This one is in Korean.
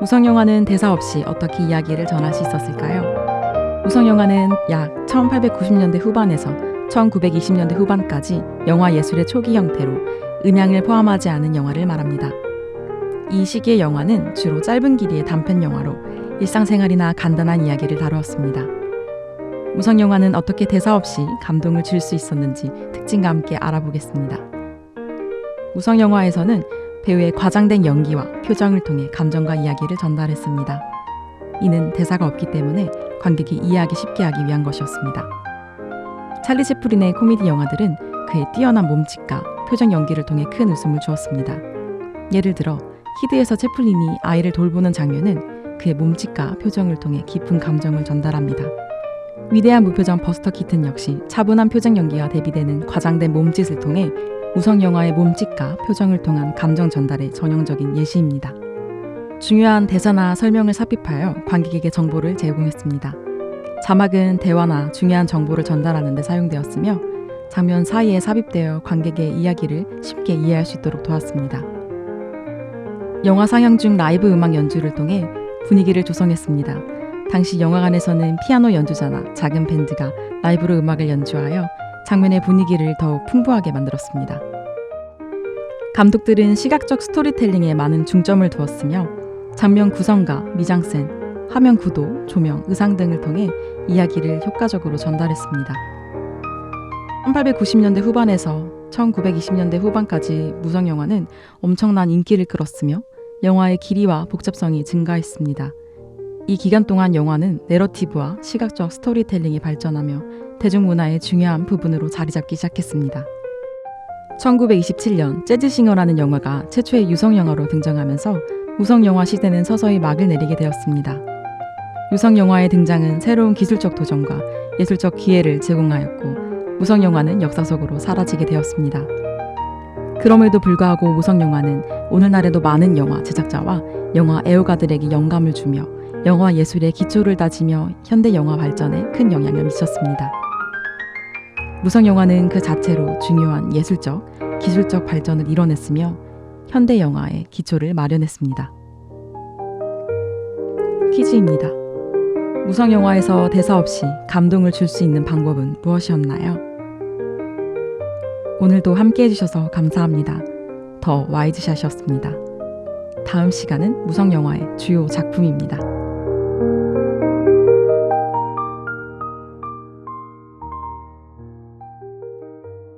무성영화는 대사 없이 어떻게 이야기를 전할 수 있었을까요? 무성영화는 약 1890년대 후반에서 1920년대 후반까지 영화 예술의 초기 형태로 음향을 포함하지 않은 영화를 말합니다. 이 시기의 영화는 주로 짧은 길이의 단편 영화로 일상생활이나 간단한 이야기를 다루었습니다. 무성영화는 어떻게 대사 없이 감동을 줄 수 있었는지 특징과 함께 알아보겠습니다. 무성영화에서는 배우의 과장된 연기와 표정을 통해 감정과 이야기를 전달했습니다. 이는 대사가 없기 때문에 관객이 이해하기 쉽게 하기 위한 것이었습니다. 찰리 채플린의 코미디 영화들은 그의 뛰어난 몸짓과 표정 연기를 통해 큰 웃음을 주었습니다. 예를 들어 키드에서 채플린이 아이를 돌보는 장면은 그의 몸짓과 표정을 통해 깊은 감정을 전달합니다. 위대한 무표정 버스터 키튼 역시 차분한 표정 연기와 대비되는 과장된 몸짓을 통해 무성영화의 몸짓과 표정을 통한 감정 전달의 전형적인 예시입니다. 중요한 대사나 설명을 삽입하여 관객에게 정보를 제공했습니다. 자막은 대화나 중요한 정보를 전달하는 데 사용되었으며 장면 사이에 삽입되어 관객의 이야기를 쉽게 이해할 수 있도록 도왔습니다. 영화 상영 중 라이브 음악 연주를 통해 분위기를 조성했습니다. 당시 영화관에서는 피아노 연주자나 작은 밴드가 라이브로 음악을 연주하여 장면의 분위기를 더욱 풍부하게 만들었습니다. 감독들은 시각적 스토리텔링에 많은 중점을 두었으며 장면 구성과 미장센, 화면 구도, 조명, 의상 등을 통해 이야기를 효과적으로 전달했습니다. 1890년대 후반에서 1920년대 후반까지 무성영화는 엄청난 인기를 끌었으며 영화의 길이와 복잡성이 증가했습니다. 이 기간 동안 영화는 내러티브와 시각적 스토리텔링이 발전하며 대중문화의 중요한 부분으로 자리 잡기 시작했습니다. 1927년 재즈싱어라는 영화가 최초의 유성영화로 등장하면서 무성영화 시대는 서서히 막을 내리게 되었습니다. 유성영화의 등장은 새로운 기술적 도전과 예술적 기회를 제공하였고 무성영화는 역사 속으로 사라지게 되었습니다. 그럼에도 불구하고 무성영화는 오늘날에도 많은 영화 제작자와 영화 애호가들에게 영감을 주며 영화 예술의 기초를 다지며 현대 영화 발전에 큰 영향을 미쳤습니다. 무성영화는 그 자체로 중요한 예술적, 기술적 발전을 이뤄냈으며 현대 영화의 기초를 마련했습니다. 퀴즈입니다. 무성영화에서 대사 없이 감동을 줄 수 있는 방법은 무엇이었나요? 오늘도 함께 해주셔서 감사합니다. 더 와이드샷이었습니다. 다음 시간은 무성영화의 주요 작품입니다.